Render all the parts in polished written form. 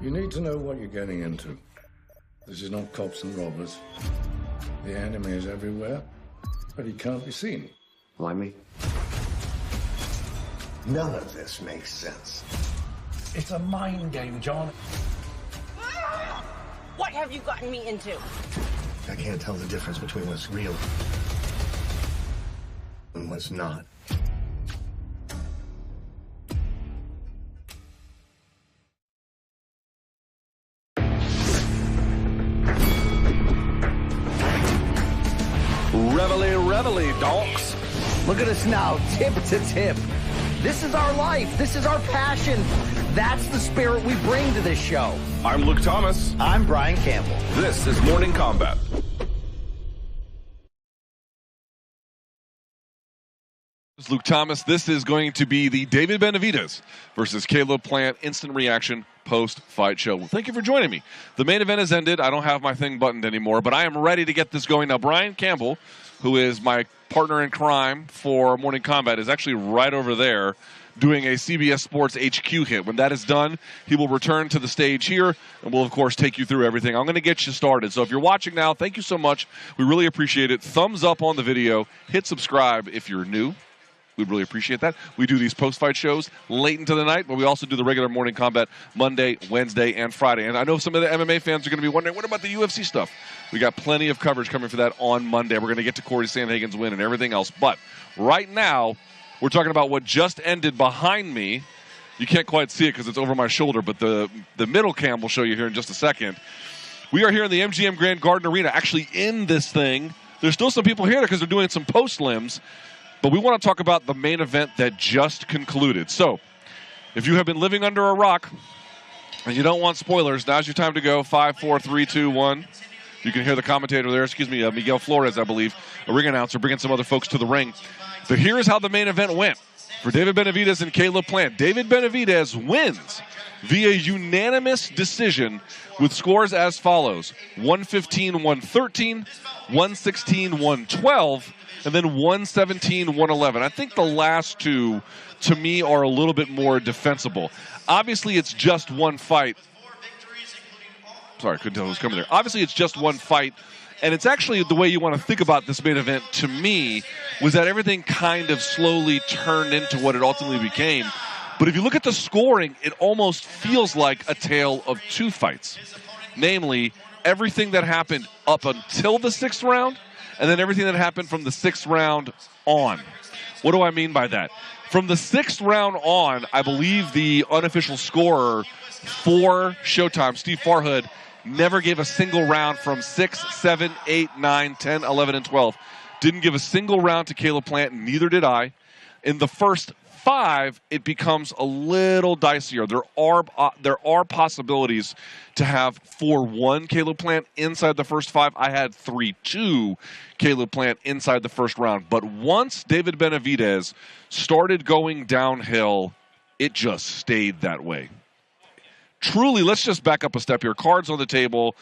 You need to know what you're getting into. This is not cops and robbers. The enemy is everywhere, but he can't be seen. Why me? None of this makes sense. It's a mind game, John. What have you gotten me into? I can't tell the difference between what's real and what's not. Reveille, reveille, donks. Look at us now, tip to tip. This is our life. This is our passion. That's the spirit we bring to this show. I'm Luke Thomas. I'm Brian Campbell. This is Morning Kombat. This is Luke Thomas. This is going to be the David Benavidez versus Caleb Plant instant reaction post-fight show. Well, thank you for joining me. The main event has ended. I don't have my thing buttoned anymore, but I am ready to get this going. Now, Brian Campbell, who is my partner in crime for Morning Kombat, is actually right over there doing a CBS Sports HQ hit. When that is done, he will return to the stage here, and we'll, of course, take you through everything. I'm going to get you started. So if you're watching now, thank you so much. We really appreciate it. Thumbs up on the video. Hit subscribe if you're new. We'd really appreciate that. We do these post-fight shows late into the night, but we also do the regular Morning Kombat Monday, Wednesday, and Friday. And I know some of the MMA fans are going to be wondering, what about the UFC stuff? We got plenty of coverage coming for that on Monday. We're going to get to Corey Sandhagen's win and everything else. But right now, we're talking about what just ended behind me. You can't quite see it because it's over my shoulder, but the middle cam will show you here in just a second. We are here in the MGM Grand Garden Arena, actually in this thing. There's still some people here because they're doing some post-limbs. But we want to talk about the main event that just concluded. So, if you have been living under a rock and you don't want spoilers, now's your time to go. 5, 4, 3, 2, 1. You can hear the commentator there, Miguel Flores, I believe, a ring announcer, bringing some other folks to the ring. But here's how the main event went for David Benavidez and Caleb Plant. David Benavidez wins via unanimous decision with scores as follows: 115-113, 116-112, and then 117-111. I think the last two, to me, are a little bit more defensible. Obviously, it's just one fight. Sorry, couldn't tell who was coming there. Obviously, it's just one fight, and it's actually the way you want to think about this main event, to me, was that everything kind of slowly turned into what it ultimately became. But if you look at the scoring, it almost feels like a tale of two fights. Namely, everything that happened up until the 6th round, and then everything that happened from the 6th round on. What do I mean by that? From the 6th round on, I believe the unofficial scorer for Showtime, Steve Farhood, never gave a single round from 6, 7, 8, 9, 10, 11, and 12. Didn't give a single round to Caleb Plant, and neither did I. In the first 5, it becomes a little dicier. There are possibilities to have 4-1 Caleb Plant inside the first 5. I had 3-2 Caleb Plant inside the first round. But once David Benavidez started going downhill, it just stayed that way. Truly, let's just back up a step here. Cards on the table.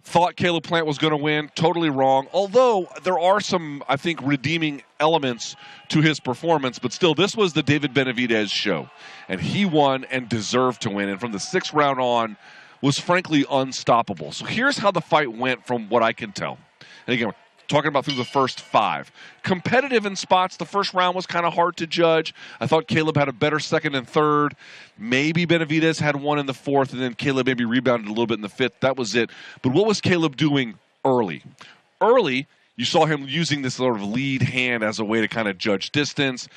Thought Caleb Plant was going to win. Totally wrong. Although there are some, I think, redeeming elements to his performance. But still, this was the David Benavidez show. And he won and deserved to win. And from the 6th round on, was frankly unstoppable. So here's how the fight went from what I can tell. And again, talking about through the first 5. Competitive in spots. The first round was kind of hard to judge. I thought Caleb had a better 2nd and 3rd. Maybe Benavidez had one in the 4th, and then Caleb maybe rebounded a little bit in the 5th. That was it. But what was Caleb doing early? Early, you saw him using this sort of lead hand as a way to kind of judge distance,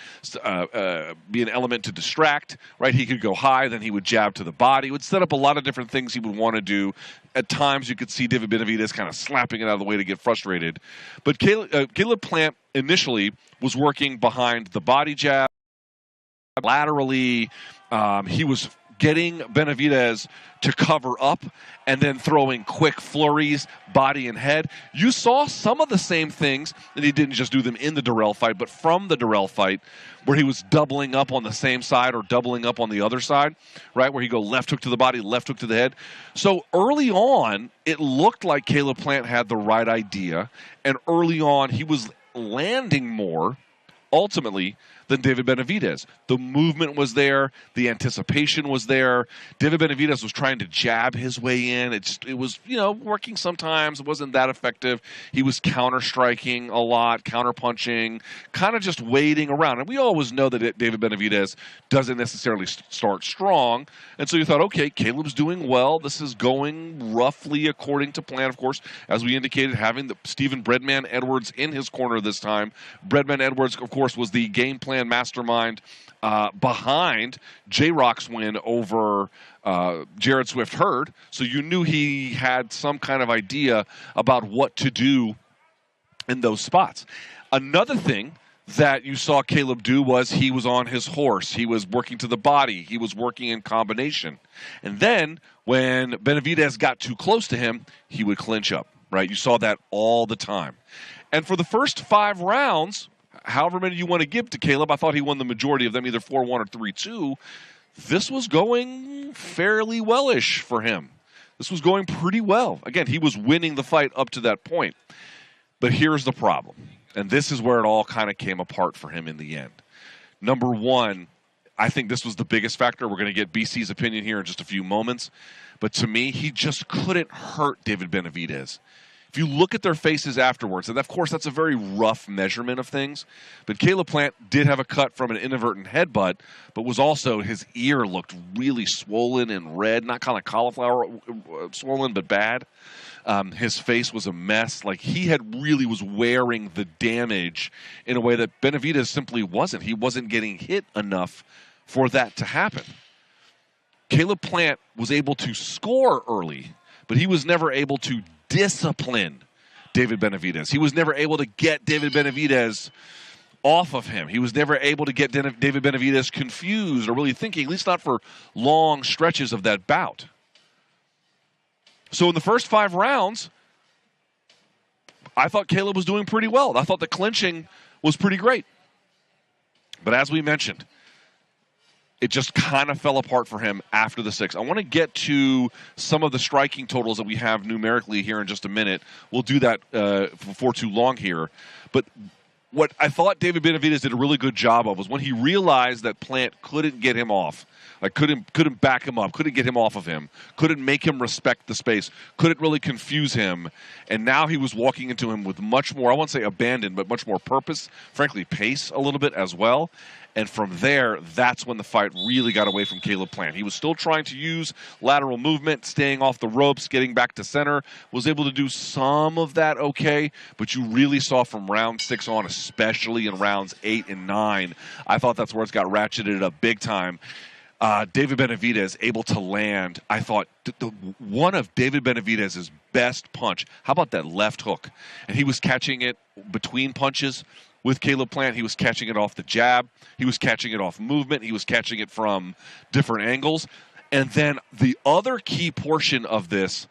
be an element to distract, right? He could go high, then he would jab to the body. He would set up a lot of different things he would want to do. At times, you could see David Benavidez kind of slapping it out of the way to get frustrated. But Caleb Plant initially was working behind the body jab, laterally. He was getting Benavidez to cover up and then throwing quick flurries, body and head. You saw some of the same things, and he didn't just do them in the Durrell fight, but from the Durrell fight, where he was doubling up on the same side or doubling up on the other side, right, where he go left hook to the body, left hook to the head. So early on, it looked like Caleb Plant had the right idea, and early on, he was landing more, ultimately, than David Benavidez. The movement was there. The anticipation was there. David Benavidez was trying to jab his way in. It was, working sometimes. It wasn't that effective. He was counter-striking a lot, counter-punching, kind of just waiting around. And we always know that David Benavidez doesn't necessarily start strong. And so you thought, okay, Caleb's doing well. This is going roughly according to plan, of course, as we indicated, having the Stephen Breadman Edwards in his corner this time. Breadman Edwards, of course, was the game plan mastermind behind J-Rock's win over Jared Swift Hurd. So you knew he had some kind of idea about what to do in those spots. Another thing that you saw Caleb do was he was on his horse. He was working to the body. He was working in combination. And then when Benavidez got too close to him, he would clinch up, right? You saw that all the time. And for the first 5 rounds, however many you want to give to Caleb, I thought he won the majority of them, either 4-1 or 3-2. This was going fairly well-ish for him. This was going pretty well. Again, he was winning the fight up to that point. But here's the problem. And this is where it all kind of came apart for him in the end. Number one, I think this was the biggest factor. We're going to get BC's opinion here in just a few moments. But to me, he just couldn't hurt David Benavidez. If you look at their faces afterwards, and of course that's a very rough measurement of things, but Caleb Plant did have a cut from an inadvertent headbutt, but was also, his ear looked really swollen and red, not kind of cauliflower swollen, but bad. His face was a mess. Like, he really was wearing the damage in a way that Benavidez simply wasn't. He wasn't getting hit enough for that to happen. Caleb Plant was able to score early, but he was never able to discipline David Benavidez. He was never able to get David Benavidez off of him. He was never able to get David Benavidez confused or really thinking, at least not for long stretches of that bout. So in the first 5 rounds, I thought Caleb was doing pretty well. I thought the clinching was pretty great. But as we mentioned, it just kind of fell apart for him after the 6th. I want to get to some of the striking totals that we have numerically here in just a minute. We'll do that before too long here. But what I thought David Benavidez did a really good job of was when he realized that Plant couldn't get him off, like couldn't back him up, couldn't get him off of him, couldn't make him respect the space, couldn't really confuse him, and now he was walking into him with much more, I won't say abandon, but much more purpose, frankly pace a little bit as well. And from there, that's when the fight really got away from Caleb Plant. He was still trying to use lateral movement, staying off the ropes, getting back to center, was able to do some of that okay, but you really saw from round 6 on, especially in rounds 8 and 9, I thought that's where it's got ratcheted up big time. David Benavidez able to land, I thought, one of David Benavidez's best punch. How about that left hook? And he was catching it between punches with Caleb Plant. He was catching it off the jab. He was catching it off movement. He was catching it from different angles. And then the other key portion of this,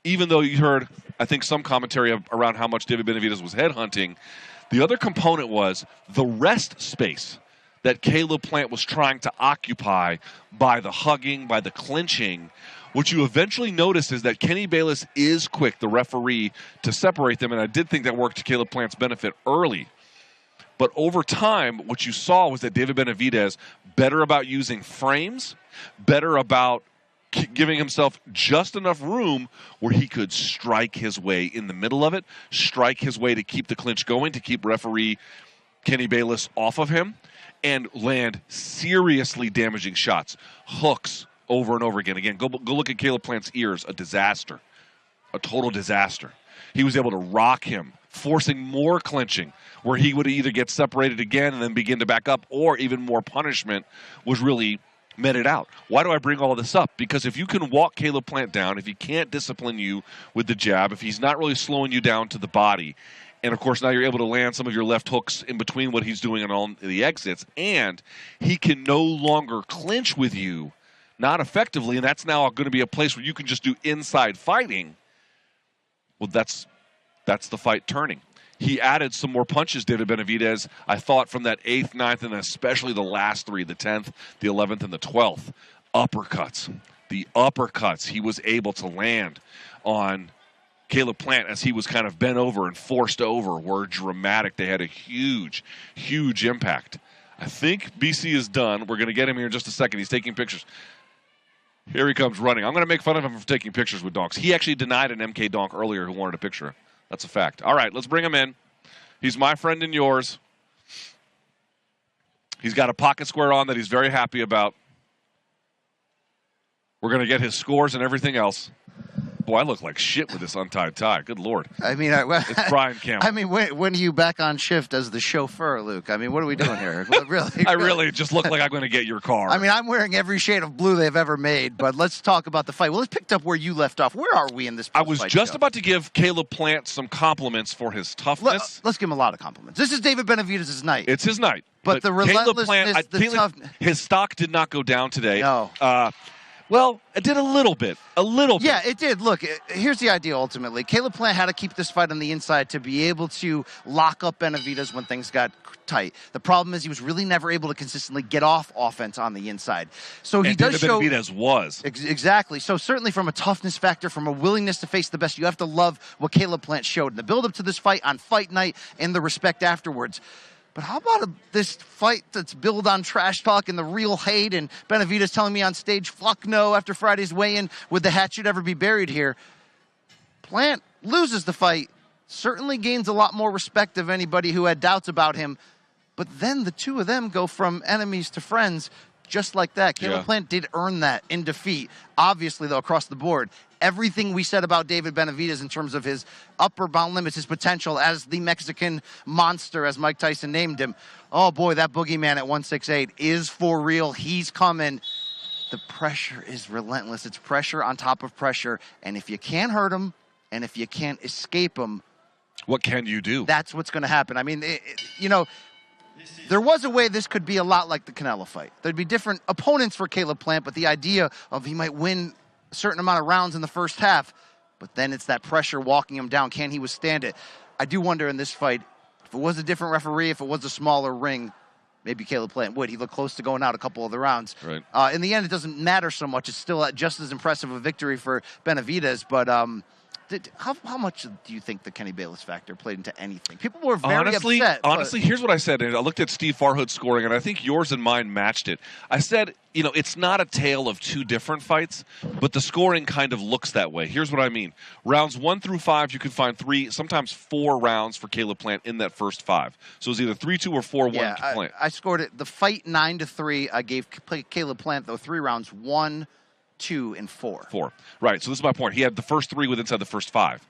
even though you heard, I think, some commentary around how much David Benavidez was headhunting, the other component was the rest space that Caleb Plant was trying to occupy by the hugging, by the clinching. What you eventually notice is that Kenny Bayless is quick, the referee, to separate them, and I did think that worked to Caleb Plant's benefit early. But over time, what you saw was that David Benavidez, better about using frames, better about giving himself just enough room where he could strike his way in the middle of it, strike his way to keep the clinch going, to keep referee Kenny Bayless off of him, and land seriously damaging shots, hooks over and over again. Again, go look at Caleb Plant's ears, a disaster, a total disaster. He was able to rock him, forcing more clinching, where he would either get separated again and then begin to back up, or even more punishment was really meted out. Why do I bring all of this up? Because if you can walk Caleb Plant down, if he can't discipline you with the jab, if he's not really slowing you down to the body, and of course now you're able to land some of your left hooks in between what he's doing and all the exits, and he can no longer clinch with you, not effectively, and that's now going to be a place where you can just do inside fighting, well, that's the fight turning. He added some more punches, David Benavidez, I thought, from that 8th, 9th, and especially the last 3, the 10th, the 11th, and the 12th. Uppercuts. The uppercuts he was able to land on Caleb Plant as he was kind of bent over and forced over were dramatic. They had a huge, huge impact. I think BC is done. We're going to get him here in just a second. He's taking pictures. Here he comes running. I'm going to make fun of him for taking pictures with donks. He actually denied an MK donk earlier who wanted a picture. That's a fact. All right, let's bring him in. He's my friend and yours. He's got a pocket square on that he's very happy about. We're going to get his scores and everything else. Boy, I look like shit with this untied tie. Good Lord. I mean, it's Brian Campbell. I mean, when are you back on shift as the chauffeur, Luke? I mean, what are we doing here? Really, I really just look like I'm going to get your car. I mean, I'm wearing every shade of blue they've ever made, but let's talk about the fight. Well, let's pick up where you left off. Where are we in this I was just show? about to give Caleb Plant some compliments for his toughness. Let's give him a lot of compliments. This is David Benavidez' night. It's his night. But the relentlessness, the toughness. His stock did not go down today. No. Well, it did a little bit. Yeah, it did. Look, here's the idea ultimately. Caleb Plant had to keep this fight on the inside to be able to lock up Benavidez when things got tight. The problem is he was really never able to consistently get off offense on the inside. So he does show... Benavidez was. Exactly. So certainly from a toughness factor, from a willingness to face the best, you have to love what Caleb Plant showed in the build-up to this fight, on fight night, and the respect afterwards. But how about this fight that's built on trash talk and the real hate and Benavidez telling me on stage, fuck no, after Friday's weigh-in, would the hatchet ever be buried here? Plant loses the fight, certainly gains a lot more respect of anybody who had doubts about him. But then the two of them go from enemies to friends just like that. Caleb Plant did earn that in defeat. Obviously, though, across the board, everything we said about David Benavidez in terms of his upper bound limits, his potential as the Mexican monster, as Mike Tyson named him. Oh, boy, that boogeyman at 168 is for real. He's coming. The pressure is relentless. It's pressure on top of pressure. And if you can't hurt him and if you can't escape him, what can you do? That's what's going to happen. I mean, there was a way this could be a lot like the Canelo fight. There'd be different opponents for Caleb Plant, but the idea of he might win a certain amount of rounds in the first half, but then it's that pressure walking him down. Can he withstand it? I do wonder in this fight, if it was a different referee, if it was a smaller ring, maybe Caleb Plant would. He looked close to going out a couple of the rounds. Right. In the end, it doesn't matter so much. It's still just as impressive a victory for Benavidez, but how much do you think the Kenny Bayless factor played into anything? People were very upset. Honestly, here's what I said. And I looked at Steve Farhood's scoring, and I think yours and mine matched it. I said, it's not a tale of two different fights, but the scoring kind of looks that way. Here's what I mean. Rounds 1 through 5, you can find 3, sometimes 4 rounds for Caleb Plant in that first 5. So it's either 3-2 or 4-1 to Plant. I scored it. The fight 9-3. I gave Caleb Plant, though, 3 rounds, 1, 2, and 4. 4. Right. So this is my point. He had the first 3 with inside the first 5.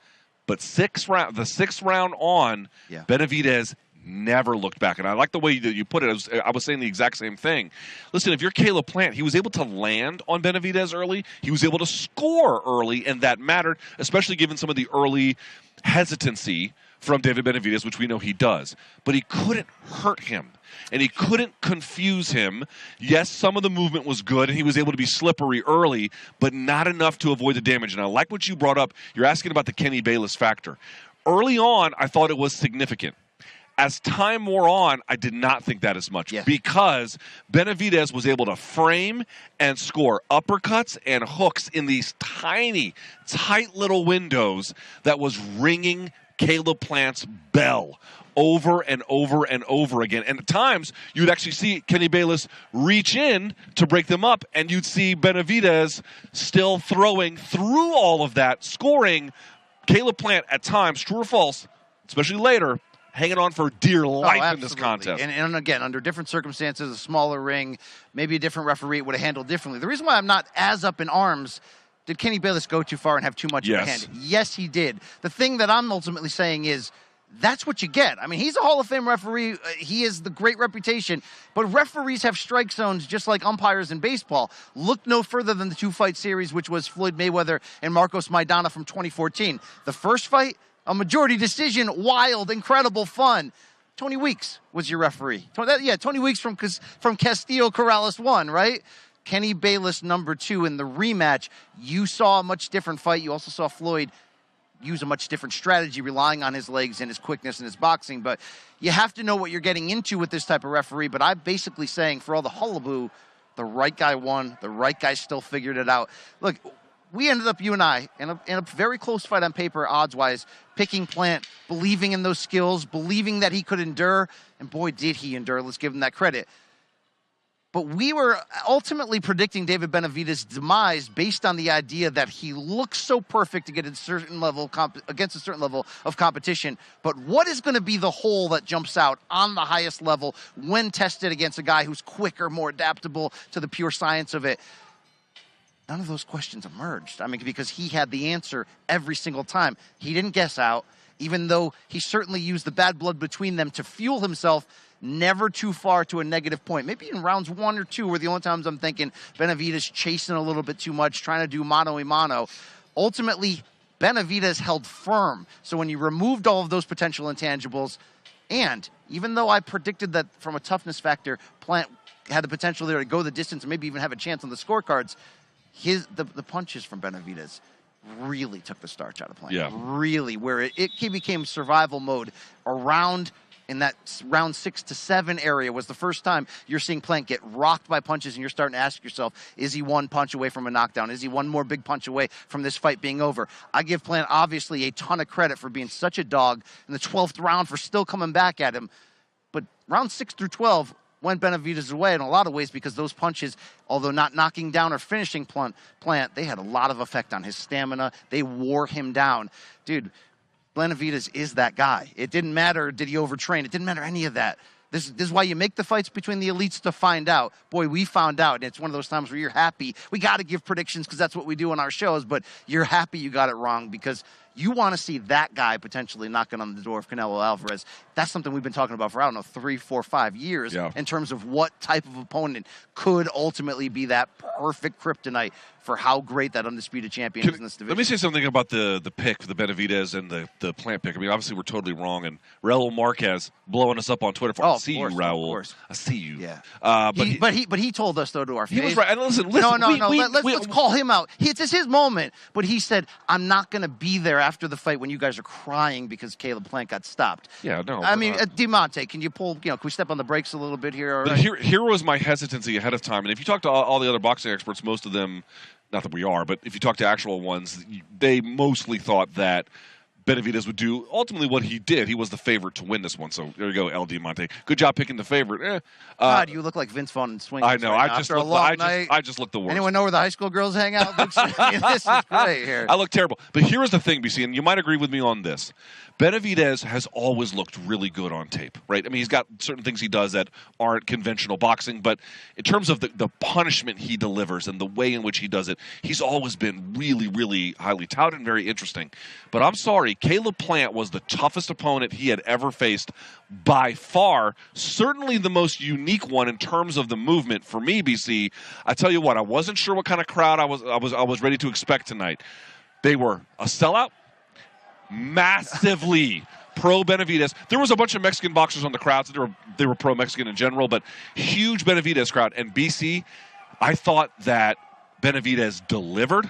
But the 6th round on, Benavidez never looked back. And I like the way that you put it. I was saying the exact same thing. Listen, if you're Caleb Plant, he was able to land on Benavidez early. He was able to score early, and that mattered, especially given some of the early hesitancy from David Benavidez, which we know he does. But he couldn't hurt him. And he couldn't confuse him. Yes, some of the movement was good, and he was able to be slippery early, but not enough to avoid the damage. And I like what you brought up. You're asking about the Kenny Bayless factor. Early on, I thought it was significant. As time wore on, I did not think that as much because Benavidez was able to frame and score uppercuts and hooks in these tiny, tight little windows that was ringing Caleb Plant's bell over and over and over again. And at times, you'd actually see Kenny Bayless reach in to break them up, and you'd see Benavidez still throwing through all of that, scoring. Caleb Plant at times, true or false, especially later, hanging on for dear life in this contest. And again, under different circumstances, a smaller ring, maybe a different referee would have handled differently. The reason why I'm not as up in arms, did Kenny Bayless go too far and have too much in the hand? Yes, he did. The thing that I'm ultimately saying is, that's what you get. I mean, he's a Hall of Fame referee. He has the great reputation. But referees have strike zones just like umpires in baseball. Look no further than the 2-fight series, which was Floyd Mayweather and Marcos Maidana from 2014. The first fight, a majority decision, wild, incredible, fun. Tony Weeks was your referee. Tony Weeks from Castillo Corrales won, right? Kenny Bayless, number 2 in the rematch. You saw a much different fight. You also saw Floyd use a much different strategy, relying on his legs and his quickness and his boxing. But you have to know what you're getting into with this type of referee. But I'm basically saying, for all the hullabaloo, the right guy won. The right guy still figured it out. Look, we ended up, you and I, in a very close fight on paper, odds-wise, picking Plant, believing in those skills, believing that he could endure, and boy, did he endure. Let's give him that credit. But we were ultimately predicting David Benavidez' demise based on the idea that he looks so perfect to get a certain level against a certain level of competition. But what is going to be the hole that jumps out on the highest level when tested against a guy who's quicker, more adaptable to the pure science of it? None of those questions emerged. I mean, because he had the answer every single time. He didn't guess out, even though he certainly used the bad blood between them to fuel himself. Never too far to a negative point. Maybe in rounds 1 or 2 were the only times I'm thinking Benavidez chasing a little bit too much, trying to do mano-a-mano. Ultimately, Benavidez held firm. So when you removed all of those potential intangibles, and even though I predicted that from a toughness factor, Plant had the potential there to go the distance and maybe even have a chance on the scorecards, the punches from Benavidez really took the starch out of Plant. Yeah. Really, where it became survival mode around in that round 6 to 7 area was the first time you're seeing Plant get rocked by punches, and you're starting to ask yourself, is he one punch away from a knockdown? Is he one more big punch away from this fight being over? I give Plant obviously a ton of credit for being such a dog in the 12th round, for still coming back at him. But round 6 through 12 went Benavidez' way in a lot of ways, because those punches, although not knocking down or finishing Plant, they had a lot of effect on his stamina. They wore him down. Dude, Benavidez is that guy. It didn't matter, did he overtrain? It didn't matter any of that. This is why you make the fights between the elites, to find out. Boy, we found out, and it's one of those times where you're happy. We got to give predictions because that's what we do on our shows, but you're happy you got it wrong, because you want to see that guy potentially knocking on the door of Canelo Alvarez. That's something we've been talking about for, I don't know, 3, 4, 5 years in terms of what type of opponent could ultimately be that perfect kryptonite for how great that undisputed champion is in this division. Let me say something about the pick, the Benavidez and the Plant pick. I mean, obviously we're totally wrong, and Raul Marquez blowing us up on Twitter for, I see you, Raul. I see you. Yeah. But he told us, though, to our face. He was right. And listen, let's call him out. It's his moment. But he said, I'm not going to be there after the fight when you guys are crying because Caleb Plant got stopped. Yeah, no. I mean, DeMonte, can you pull, can we step on the brakes a little bit here? But here was my hesitancy ahead of time. And if you talk to all the other boxing experts, most of them, not that we are, but if you talk to actual ones, they mostly thought that Benavidez would do ultimately what he did. He was the favorite to win this one. So there you go, LD Monte. Good job picking the favorite. God, you look like Vince Vaughn and swing. I know. Right I just look the worst. Anyone know where the high school girls hang out? This is great here. I look terrible. But here is the thing, BC, and you might agree with me on this. Benavidez has always looked really good on tape, right? I mean, he's got certain things he does that aren't conventional boxing, but in terms of the punishment he delivers and the way in which he does it, he's always been really, really highly touted and very interesting. But I'm sorry, Caleb Plant was the toughest opponent he had ever faced by far, certainly the most unique one in terms of the movement for me, BC. I tell you what, I wasn't sure what kind of crowd I was ready to expect tonight. They were a sellout, massively pro Benavidez. There was a bunch of Mexican boxers on the crowd, so they were pro Mexican in general, but huge Benavidez crowd. And BC, I thought that Benavidez delivered.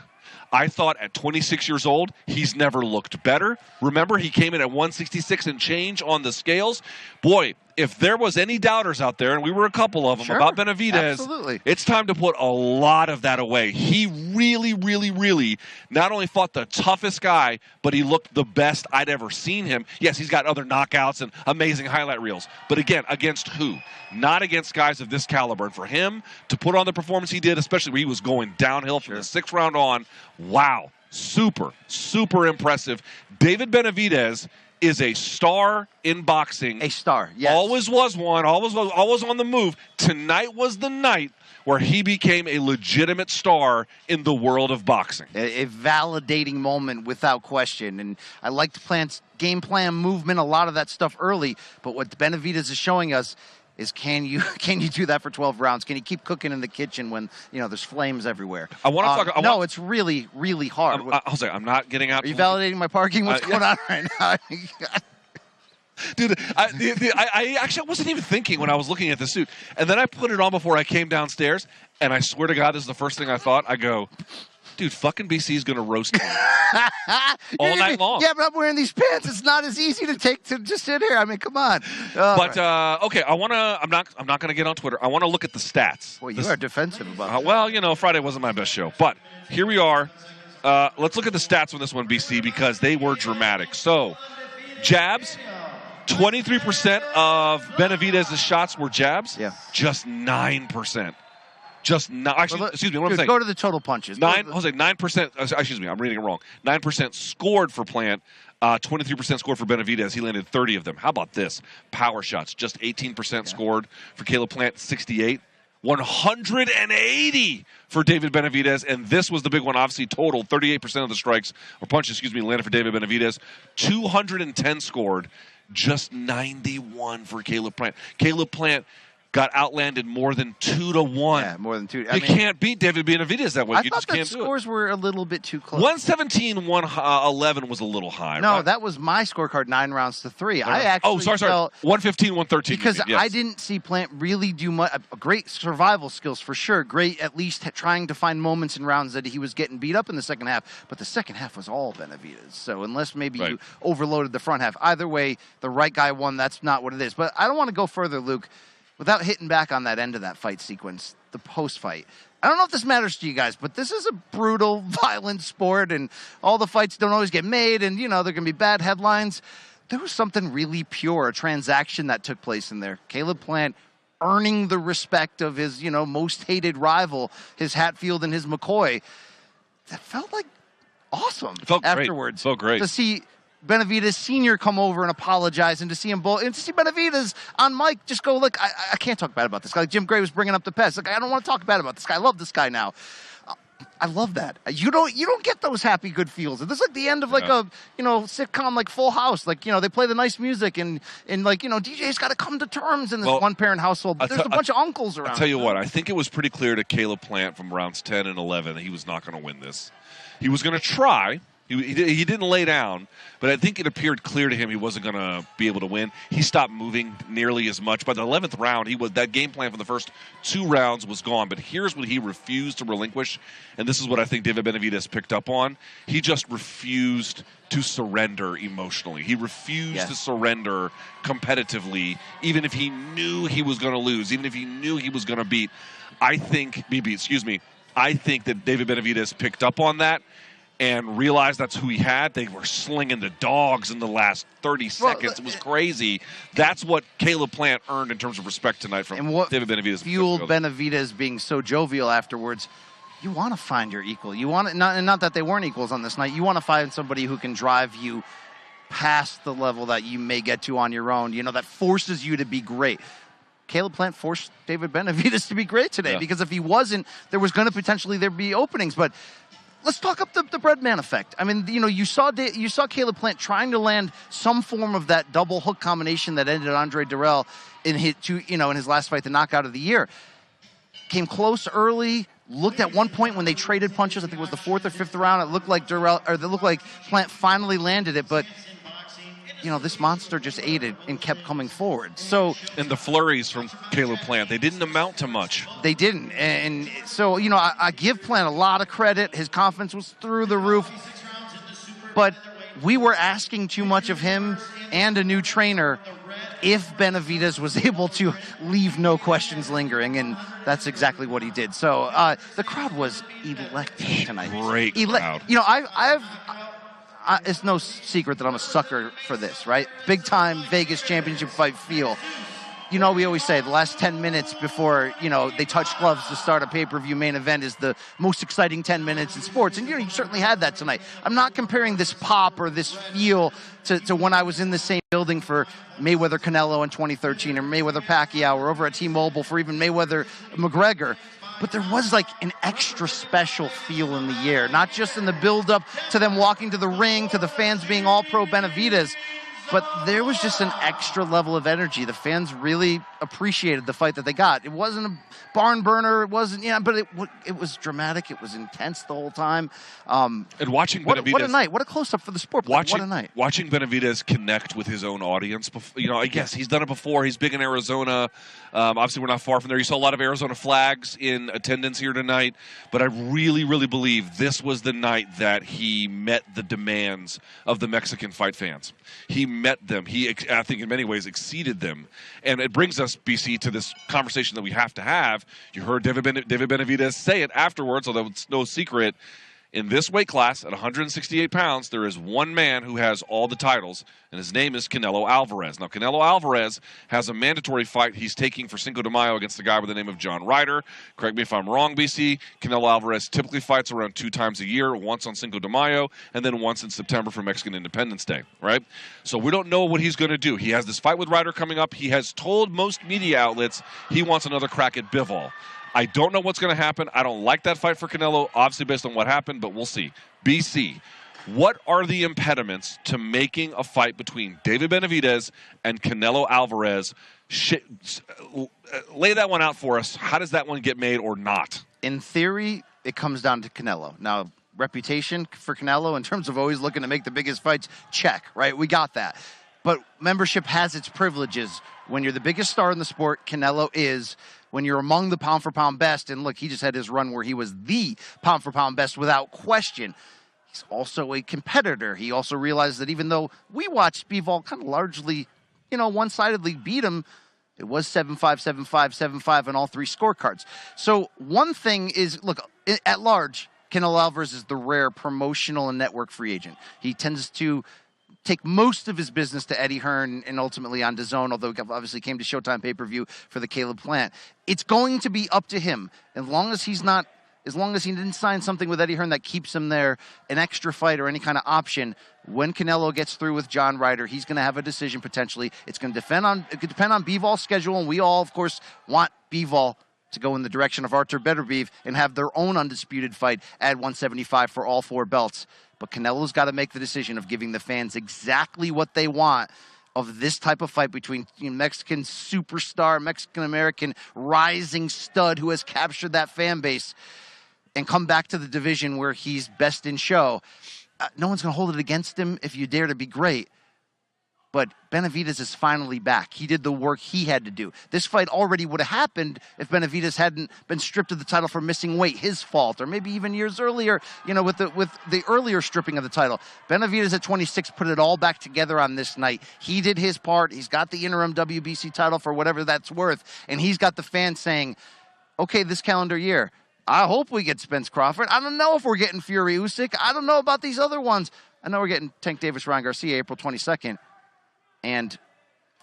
I thought at 26 years old, he's never looked better. Remember, he came in at 166 and change on the scales. Boy, if there was any doubters out there, and we were a couple of them, about Benavidez, absolutely. It's time to put a lot of that away. He really, really, really not only fought the toughest guy, but he looked the best I'd ever seen him. Yes, he's got other knockouts and amazing highlight reels. But again, against who? Not against guys of this caliber. And for him to put on the performance he did, especially when he was going downhill from the 6th round on, wow. Super, super impressive. David Benavidez is a star in boxing. A star, yes. Always was one, always on the move. Tonight was the night where he became a legitimate star in the world of boxing. A validating moment without question. And I liked Plant's game plan, movement, a lot of that stuff early. But what Benavidez is showing us is, can you do that for 12 rounds? Can you keep cooking in the kitchen when there's flames everywhere? I want to talk. It's really, really hard. I'll say I'm not getting out. Are you validating my parking? What's going on right now? Dude, I actually wasn't even thinking when I was looking at the suit, and then I put it on before I came downstairs, and I swear to God, this is the first thing I thought. I go, dude, fucking BC is gonna roast me all night long. Yeah, but I'm wearing these pants. It's not as easy to just sit here. I mean, come on. Okay, I'm not gonna get on Twitter. I want to look at the stats. Well, you are defensive about it. Well, Friday wasn't my best show, but here we are. Let's look at the stats on this one, BC, because they were dramatic. So, jabs, 23% of Benavidez' shots were jabs. Yeah. Just 9%. Actually, excuse me, what am I saying? Go to the total punches. 9%, excuse me, I'm reading it wrong. 9% scored for Plant, 23% scored for Benavidez. He landed 30 of them. How about this? Power shots, just 18% scored for Caleb Plant, 68. 180 for David Benavidez, and this was the big one, obviously total, 38% of the strikes, or punches, landed for David Benavidez. 210 scored, just 91 for Caleb Plant. Caleb Plant got outlanded more than 2-1. Yeah, more than 2. You can't beat David Benavidez that way. I You thought just the can't do it. scores were a little bit too close. 117, 111 was a little high. No, right? that was my scorecard, 9 rounds to 3. I actually sorry. felt 115, 113. because yes. I didn't see Plant really do much. Great survival skills for sure. Great, at least trying to find moments in rounds that he was getting beat up in the second half. But the second half was all Benavidez. So unless maybe you overloaded the front half, either way, the right guy won. That's not what it is. But I don't want to go further, Luke, without hitting back on that end of that fight sequence, the post-fight. I don't know if this matters to you guys, but this is a brutal, violent sport, and all the fights don't always get made, and, there can be bad headlines. There was something really pure, a transaction that took place in there. Caleb Plant earning the respect of his, most hated rival, his Hatfield and his McCoy. That felt like awesome afterwards. Felt great. To see Benavidez Sr. come over and apologize, and to see him both, and to see Benavidez on mic just go, look, I can't talk bad about this guy. Like Jim Gray was bringing up the pest. Like, I don't want to talk bad about this guy. I love this guy now. I love that. You don't get those happy, good feels. This is like the end of like a sitcom like Full House. Like they play the nice music and DJ's got to come to terms in this one parent household. But there's a bunch of uncles around. I'll tell you what. I think it was pretty clear to Caleb Plant from rounds 10 and 11 that he was not going to win this. He was going to try. He didn't lay down, but I think it appeared clear to him he wasn't going to be able to win. He stopped moving nearly as much. By the 11th round, that game plan for the first 2 rounds was gone. But here's what he refused to relinquish, and this is what I think David Benavidez picked up on. He just refused to surrender emotionally. He refused to surrender competitively, even if he knew he was going to lose, even if he knew he was going to beat. I think that David Benavidez picked up on that and realized that's who he had. They were slinging the dogs in the last 30 seconds. It was crazy. That's what Caleb Plant earned in terms of respect tonight from David Benavidez. Fueled Benavidez being so jovial afterwards. You want to find your equal. You want not that they weren't equals on this night. You want to find somebody who can drive you past the level that you may get to on your own. That forces you to be great. Caleb Plant forced David Benavidez to be great today because if he wasn't, there was going to potentially be openings. But let's talk up the Breadman effect. I mean, you saw Caleb Plant trying to land some form of that double hook combination that ended Andre Durrell in his last fight, the knockout of the year. Came close early. Looked at one point when they traded punches. I think it was the 4th or 5th round. It looked like Plant finally landed it, but this monster just ate it and kept coming forward. So, and the flurries from Caleb Plant, they didn't amount to much. They didn't. And so, I give Plant a lot of credit. His confidence was through the roof. But we were asking too much of him and a new trainer if Benavidez was able to leave no questions lingering, and that's exactly what he did. So the crowd was electric tonight. Great crowd. It's no secret that I'm a sucker for this, right? Big time Vegas championship fight feel. We always say the last 10 minutes before, they touch gloves to start a pay-per-view main event is the most exciting 10 minutes in sports. And, you certainly had that tonight. I'm not comparing this pop or this feel to when I was in the same building for Mayweather-Canelo in 2013 or Mayweather-Pacquiao or over at T-Mobile for even Mayweather-McGregor. But there was like an extra special feel in the air, not just in the build-up to them walking to the ring, to the fans being all pro Benavidez, but there was just an extra level of energy. The fans really appreciated the fight that they got. It wasn't a barn burner. It wasn't, but it was dramatic. It was intense the whole time. And watching Benavidez, what a night! What a close-up for the sport. What a night! Watching Benavidez connect with his own audience. I guess he's done it before. He's big in Arizona. Obviously, we're not far from there. You saw a lot of Arizona flags in attendance here tonight. But I really, really believe this was the night that he met the demands of the Mexican fight fans. He met them. I think, in many ways, exceeded them. And it brings us, BC, to this conversation that we have to have. You heard David Benavidez say it afterwards, although it's no secret. In this weight class, at 168 pounds, there is one man who has all the titles, and his name is Canelo Alvarez. Now, Canelo Alvarez has a mandatory fight he's taking for Cinco de Mayo against a guy by the name of John Ryder. Correct me if I'm wrong, BC. Canelo Alvarez typically fights around 2 times a year, once on Cinco de Mayo, and then once in September for Mexican Independence Day, right? So we don't know what he's going to do. He has this fight with Ryder coming up. He has told most media outlets he wants another crack at Bivol. I don't know what's going to happen. I don't like that fight for Canelo, obviously based on what happened, but we'll see. BC, what are the impediments to making a fight between David Benavidez and Canelo Alvarez? Lay that one out for us. How does that one get made or not? In theory, it comes down to Canelo. Now, reputation for Canelo in terms of always looking to make the biggest fights, check, right? We got that. But membership has its privileges. When you're the biggest star in the sport, Canelo is. When you're among the pound-for-pound best, and look, he just had his run where he was the pound-for-pound best without question. He's also a competitor. He also realized that even though we watched Bivol kind of largely, one-sidedly beat him, it was 7-5, 7-5, 7-5 on all 3 scorecards. So one thing is, look, at large, Canelo Alvarez is the rare promotional and network free agent. He tends to take most of his business to Eddie Hearn and ultimately on DAZN, although he obviously came to Showtime pay-per-view for the Caleb Plant. It's going to be up to him. As long as he didn't sign something with Eddie Hearn that keeps him there, an extra fight or any kind of option, when Canelo gets through with John Ryder, he's going to have a decision potentially. It could depend on Bivol's schedule, and we all, of course, want Bivol to go in the direction of Artur Beterbiev and have their own undisputed fight at 175 for all 4 belts. But Canelo's got to make the decision of giving the fans exactly what they want of this type of fight between Mexican superstar, Mexican-American rising stud who has captured that fan base and come back to the division where he's best in show. No one's going to hold it against him if you dare to be great. But Benavidez is finally back. He did the work he had to do. This fight already would have happened if Benavidez hadn't been stripped of the title for missing weight, his fault, or maybe even years earlier, with the earlier stripping of the title. Benavidez at 26 put it all back together on this night. He did his part. He's got the interim WBC title for whatever that's worth, and he's got the fans saying, okay, this calendar year, I hope we get Spence Crawford. I don't know if we're getting Fury Usyk. I don't know about these other ones. I know we're getting Tank Davis, Ryan Garcia, April 22nd. And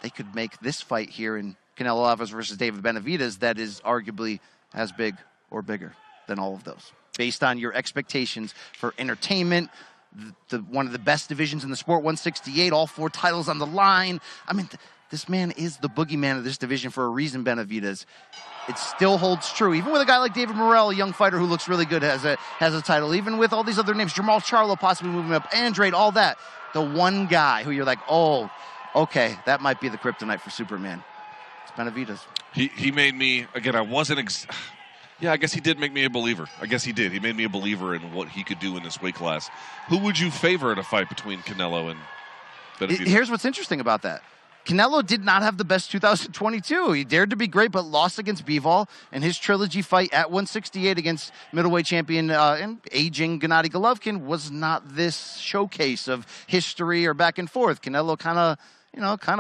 they could make this fight here in Canelo Alvarez versus David Benavidez that is arguably as big or bigger than all of those. Based on your expectations for entertainment, one of the best divisions in the sport, 168, all 4 titles on the line. I mean, this man is the boogeyman of this division for a reason, Benavidez. It still holds true. Even with a guy like David Morrell, a young fighter who looks really good, has a title. Even with all these other names, Jamal Charlo possibly moving up, Andrade, all that. The one guy who you're like, oh, okay, that might be the kryptonite for Superman. It's Benavidez. He made me, again, I wasn't, yeah, I guess he did make me a believer. I guess he did. He made me a believer in what he could do in this weight class. Who would you favor in a fight between Canelo and Benavidez? Here's what's interesting about that. Canelo did not have the best 2022. He dared to be great, but lost against Bivol. And his trilogy fight at 168 against middleweight champion and aging Gennady Golovkin was not this showcase of history or back and forth. Canelo kind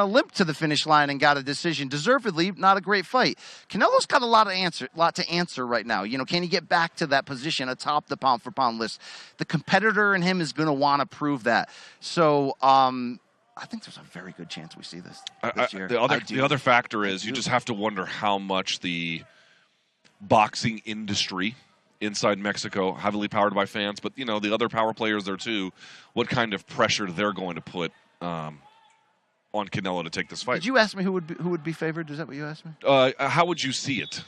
of limped to the finish line and got a decision. Deservedly, not a great fight. Canelo's got a lot to answer right now. Can he get back to that position atop the pound-for-pound list? The competitor in him is going to want to prove that. So, I think there's a very good chance we see this year. The other factor is you just have to wonder how much the boxing industry inside Mexico, heavily powered by fans, but the other power players there too, what kind of pressure they're going to put on Canelo to take this fight. Did you ask me who would be favored? Is that what you asked me? How would you see it?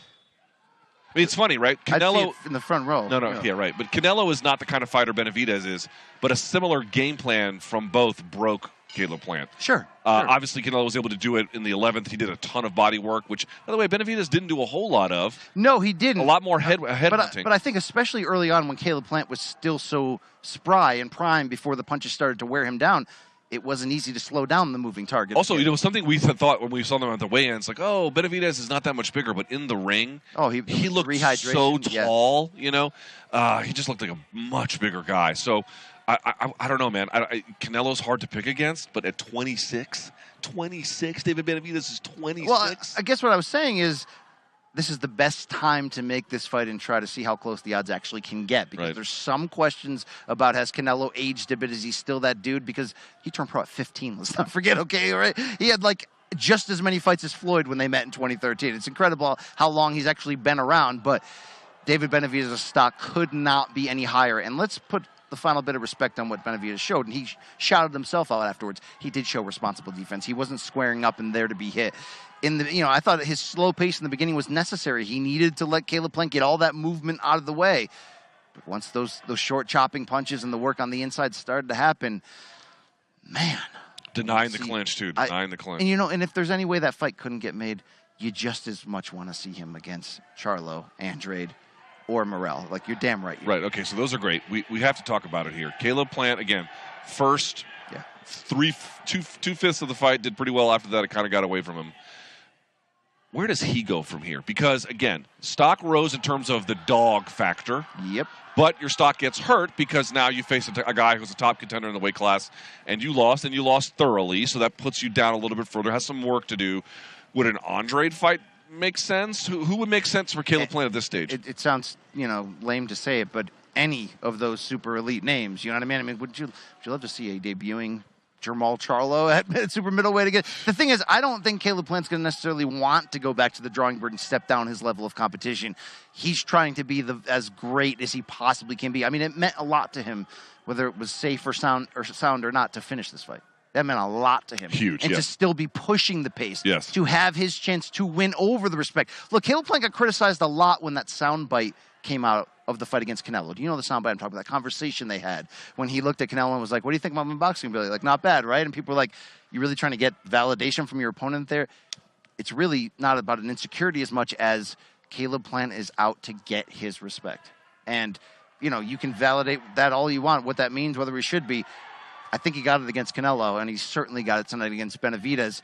I mean, it's funny, right? Canelo I'd see it in the front row. No, yeah, right. But Canelo is not the kind of fighter Benavidez is, but a similar game plan from both broke Caleb Plant. Sure. Obviously, Canelo was able to do it in the 11th. He did a ton of body work, which, by the way, Benavidez didn't do a whole lot of. No, he didn't. A lot more headhunting. But I think especially early on when Caleb Plant was still so spry and prime before the punches started to wear him down, it wasn't easy to slow down the moving target. Also, something we thought when we saw them at the weigh-ins, like, oh, Benavidez is not that much bigger, but in the ring, he looked so tall, He just looked like a much bigger guy. So, I don't know, man. Canelo's hard to pick against, but at 26, David Benavidez is 26. Well, I guess what I was saying is this is the best time to make this fight and try to see how close the odds actually can get. Because there's some questions about, has Canelo aged a bit? Is he still that dude? Because he turned pro at 15. Let's not forget, okay? Right? He had like just as many fights as Floyd when they met in 2013. It's incredible how long he's actually been around. But David Benavidez' stock could not be any higher. And let's put the final bit of respect on what Benavidez showed, and he shouted himself out afterwards. He did show responsible defense. He wasn't squaring up and there to be hit. I thought his slow pace in the beginning was necessary. He needed to let Caleb Plant get all that movement out of the way. But once those short chopping punches and the work on the inside started to happen, man. Denying the clinch, too. Denying the clinch. And if there's any way that fight couldn't get made, you just as much want to see him against Charlo, Andrade, or Morrell. Like, you're damn right. Right, okay, so those are great. We have to talk about it here. Caleb Plant, again, first, two-fifths of the fight, did pretty well. After that, it kind of got away from him. Where does he go from here? Because, again, stock rose in terms of the dog factor. Yep. But your stock gets hurt because now you face a guy who's a top contender in the weight class, and you lost thoroughly, so that puts you down a little bit further, has some work to do. Would an Andrade fight make sense? Who would make sense for Caleb Plant at this stage? It sounds, lame to say it, but any of those super elite names, you know what I mean? I mean, would you love to see a debuting Jamal Charlo at super middleweight again? The thing is, I don't think Caleb Plant's going to necessarily want to go back to the drawing board and step down his level of competition. He's trying to be as great as he possibly can be. I mean, it meant a lot to him, whether it was safe or sound or not, to finish this fight. That meant a lot to him. Huge, and to still be pushing the pace. Yes. To have his chance to win over the respect. Look, Caleb Plant got criticized a lot when that soundbite came out of the fight against Canelo. Do you know the soundbite I'm talking about? That conversation they had when he looked at Canelo and was like, what do you think about my boxing ability? Like, not bad, right? And people were like, you really trying to get validation from your opponent there? It's really not about an insecurity as much as Caleb Plant is out to get his respect. And, you can validate that all you want, what that means, whether he should be. I think he got it against Canelo, and he certainly got it tonight against Benavidez.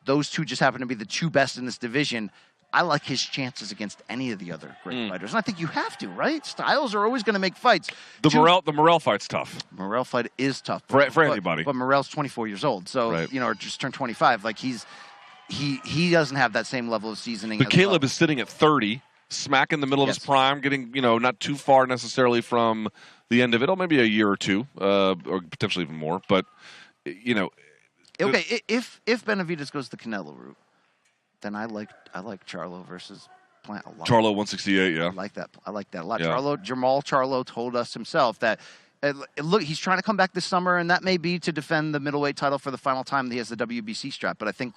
Those two just happen to be the two best in this division. I like his chances against any of the other great fighters. And I think you have to, right? Styles are always going to make fights. The Morrell fight's tough. Morrell fight is tough. For anybody. But Morrell's 24 years old. So, or just turned 25. Like, he doesn't have that same level of seasoning. But Caleb is sitting at 30, smack in the middle of his prime, getting, not too far necessarily from the end of it. Oh, maybe a year or two, or potentially even more. But, Okay, if Benavidez goes the Canelo route, then I like Charlo versus Plant a lot. Charlo 168, yeah. I like that a lot. Yeah. Jamal Charlo told us himself that look, he's trying to come back this summer, and that may be to defend the middleweight title for the final time that he has the WBC strap. But I think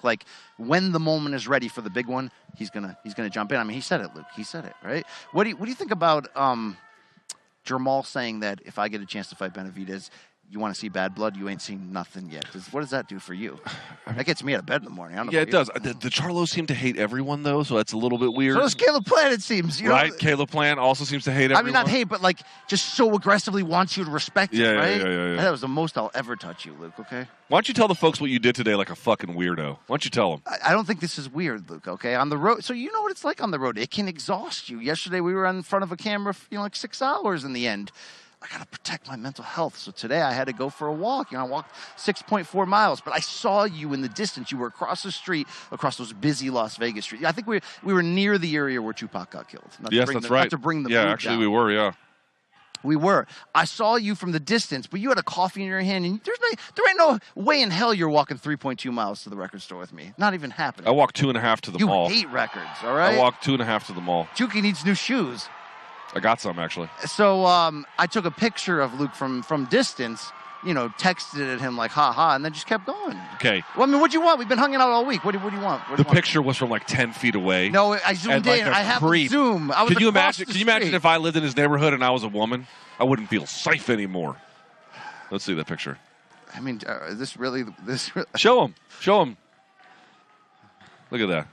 when the moment is ready for the big one, he's gonna jump in. I mean, he said it, Luke. He said it, right? What do you think about Jamal saying that if I get a chance to fight Benavidez, you want to see bad blood? You ain't seen nothing yet. What does that do for you? That gets me out of bed in the morning. I don't know it does. The Charlos seem to hate everyone, though, so that's a little bit weird. So does Caleb Plant, it seems. Right? Caleb Plant also seems to hate everyone. I mean, not hate, but just so aggressively wants you to respect it, right? Yeah. That was the most I'll ever touch you, Luke, okay? Why don't you tell the folks what you did today like a fucking weirdo? Why don't you tell them? I don't think this is weird, Luke, okay? On the road, so you know what it's like on the road. It can exhaust you. Yesterday we were in front of a camera, 6 hours in the end. I got to protect my mental health. So today I had to go for a walk. I walked 6.4 miles, but I saw you in the distance. You were across the street, across those busy Las Vegas streets. I think we were near the area where Tupac got killed. Yes, that's right. Not to bring the mood actually down. we were, yeah. We were. I saw you from the distance, but you had a coffee in your hand, and there ain't no way in hell you're walking 3.2 miles to the record store with me. Not even happening. I walked 2.5 to the mall. You hate records, all right? I walked 2.5 to the mall. Juki needs new shoes. I got some, actually. So I took a picture of Luke from distance, texted at him like, ha, and then just kept going. Okay. Well, I mean, what do you want? We've been hanging out all week. What do you want? The picture was from 10 feet away. No, I zoomed in. I have to zoom. I was Can you imagine if I lived in his neighborhood and I was a woman? I wouldn't feel safe anymore. Let's see that picture. I mean, is this really... Show him. Look at that.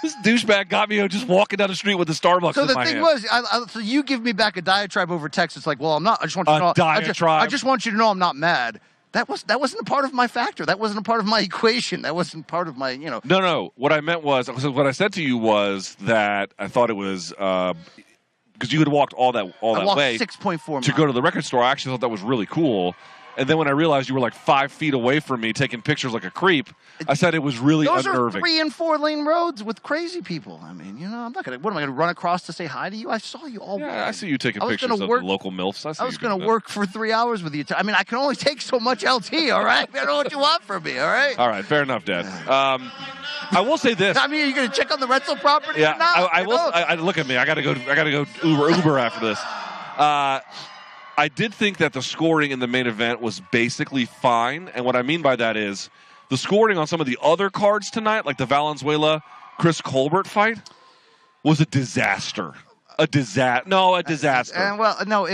This douchebag got me just walking down the street with the Starbucks in my hand. So the thing was, so you give me back a diatribe over text. It's like, well, I'm not. I just want you to know. Diatribe. I just want you to know I'm not mad. That wasn't a part of my factor. That wasn't a part of my equation. That wasn't part of my, No. What I meant was, what I said to you was that I thought it was because you had walked all that way 6.4 miles to go to the record store. I actually thought that was really cool. And then when I realized you were like 5 feet away from me taking pictures like a creep, I said it was really Those unnerving. are 3- and 4-lane roads with crazy people. I mean, I'm not going to, what am I going to run across to say hi to you? I saw you all Yeah, I see you taking pictures of the local MILFs. I was going to work for 3 hours with you. I mean, I can only take so much LT, all right? I know what you want from me, all right? All right, fair enough, Dad. I will say this. I mean, are you going to check on the rental property? Yeah, or not? I will. Look at me. I got to go Uber after this. I did think that the scoring in the main event was basically fine, and what I mean by that is the scoring on some of the other cards tonight, like the Valenzuela-Chris Colbert fight, was a disaster. A disaster. No, a disaster.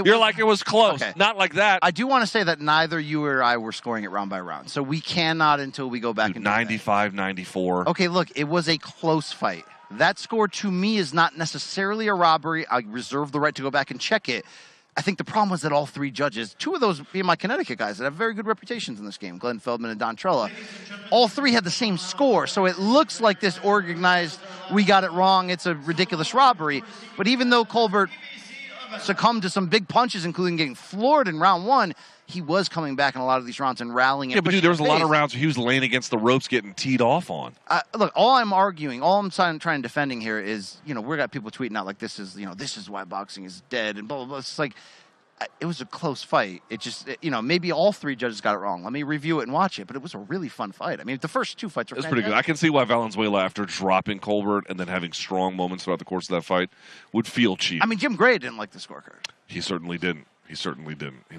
You're like, it was close. Okay. Not like that. I do want to say that neither you or I were scoring it round by round, so we cannot until we go back and 95-94. Okay, look, it was a close fight. That score to me is not necessarily a robbery. I reserve the right to go back and check it. I think the problem was that all 3 judges, 2 of those being my Connecticut guys that have very good reputations in this game, Glenn Feldman and Don Trella, all 3 had the same score. So it looks like this organized, we got it wrong, it's a ridiculous robbery. But even though Colbert succumbed to some big punches, including getting floored in round 1, he was coming back in a lot of these rounds and rallying. Yeah, but dude, there was a lot of rounds where he was laying against the ropes getting teed off on. Look, all I'm trying defending here is, we got people tweeting out like this is why boxing is dead and blah, blah, blah. It's like, it was a close fight. It just, maybe all 3 judges got it wrong. Let me review it and watch it, but it was a really fun fight. I mean, the first 2 fights were fantastic. Pretty good. I can see why Valenzuela, after dropping Colbert and then having strong moments throughout the course of that fight, would feel cheap. I mean, Jim Gray didn't like the scorecard. He certainly didn't. He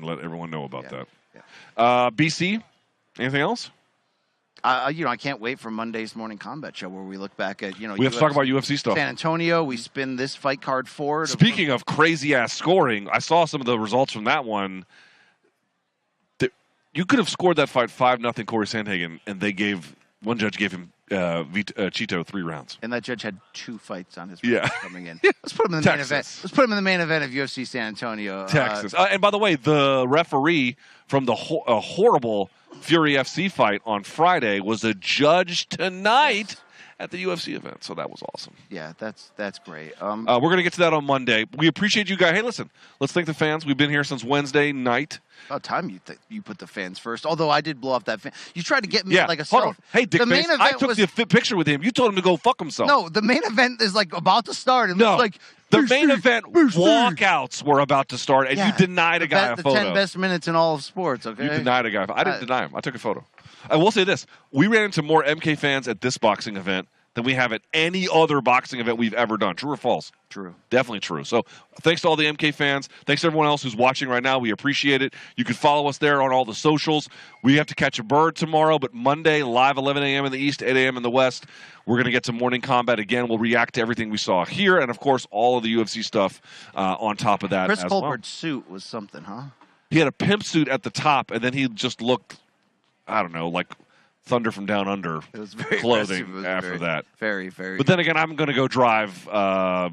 let everyone know about that. Yeah. BC, anything else? I can't wait for Monday's Morning Combat Show where we look back at, we have to talk about UFC stuff. San Antonio, we spin this fight card forward. Speaking of crazy-ass scoring, I saw some of the results from that one. You could have scored that fight 5-0 Corey Sandhagen, and one judge gave him Cheeto 3 rounds. And that judge had 2 fights on his coming in. Let's put him in the main event. Let's put him in the main event of UFC San Antonio. Texas. And by the way, the referee from the horrible Fury FC fight on Friday was a judge tonight at the UFC event. So that was awesome. Yeah, that's great. We're going to get to that on Monday. We appreciate you guys. Hey, listen, let's thank the fans. We've been here since Wednesday night. About time you put the fans first. Although I did blow off that fan. You tried to get me like a hold on. selfie. Hey, Dick the main Face, event I took the picture with him. You told him to go fuck himself. No, the main event is like about to start. And no, like the main event walkouts were about to start, and you denied a guy a photo. The 10 best minutes in all of sports, okay? You denied a guy. I didn't deny him. I took a photo. I will say this. We ran into more MK fans at this boxing event than we have at any other boxing event we've ever done. True or false? True. Definitely true. So thanks to all the MK fans. Thanks to everyone else who's watching right now. We appreciate it. You can follow us there on all the socials. We have to catch a bird tomorrow, but Monday, live 11 a.m. in the East, 8 a.m. in the West. We're going to get to Morning Combat again. We'll react to everything we saw here, and, of course, all of the UFC stuff on top of that Chris as Colbert's suit was something, huh? He had a pimp suit at the top, and then he just looked, I don't know, like Thunder from Down Under clothing after that. Very, very. But then again, I'm going to go drive,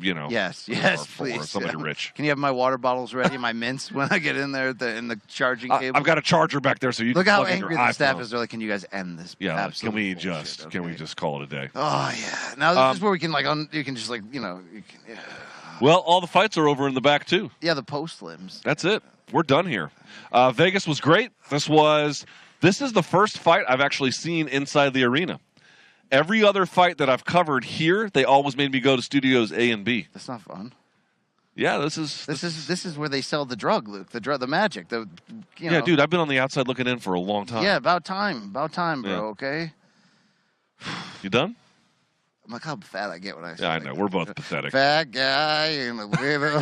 Yes, please. Somebody rich. Can you have my water bottles ready, my mints, when I get in there in the charging cable? I've got a charger back there, so you look can how plug in angry your the staff iPhone. is. They're like, can you guys end this? Yeah, can we bullshit, just call it a day? Oh yeah. Now this is where we can you can just Well, all the fights are over in the back too. Yeah, the post limbs. That's it. We're done here. Vegas was great. This is the first fight I've actually seen inside the arena. Every other fight that I've covered here, they always made me go to studios A and B. That's not fun. Yeah, this is where they sell the drug, Luke. The magic. Yeah, dude, I've been on the outside looking in for a long time. Yeah, about time, bro. Yeah. Okay. You done? I'm like how fat I get when I say I know. We're both pathetic. Fat guy in the little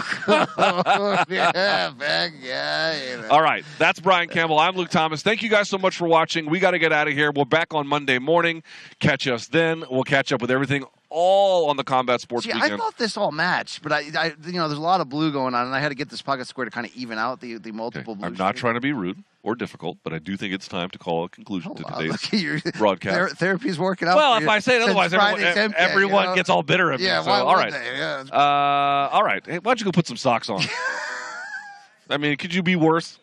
yeah, fat guy. All right. That's Brian Campbell. I'm Luke Thomas. Thank you guys so much for watching. We got to get out of here. We're back on Monday morning. Catch us then. We'll catch up with everything all on the Combat Sports Weekend. I thought this all matched, but I there's a lot of blue going on, and I had to get this pocket square to kind of even out the multiple blue. I'm not trying to be rude or difficult, but I do think it's time to call a conclusion to today's broadcast. Therapy's working out. Well, if I say it otherwise, everyone gets all bitter at me. Yeah, so, all right. All right. Hey, why don't you go put some socks on? I mean, could you be worse?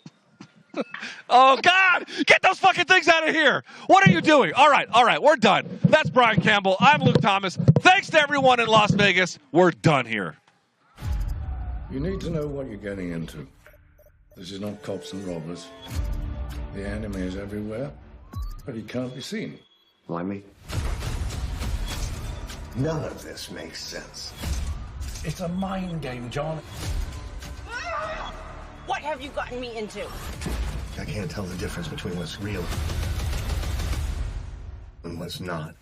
Oh, God! Get those fucking things out of here! What are you doing? All right, we're done. That's Brian Campbell. I'm Luke Thomas. Thanks to everyone in Las Vegas. We're done here. You need to know what you're getting into. This is not cops and robbers. The enemy is everywhere, but he can't be seen. Why me? None of this makes sense. It's a mind game, John. What have you gotten me into? I can't tell the difference between what's real and what's not.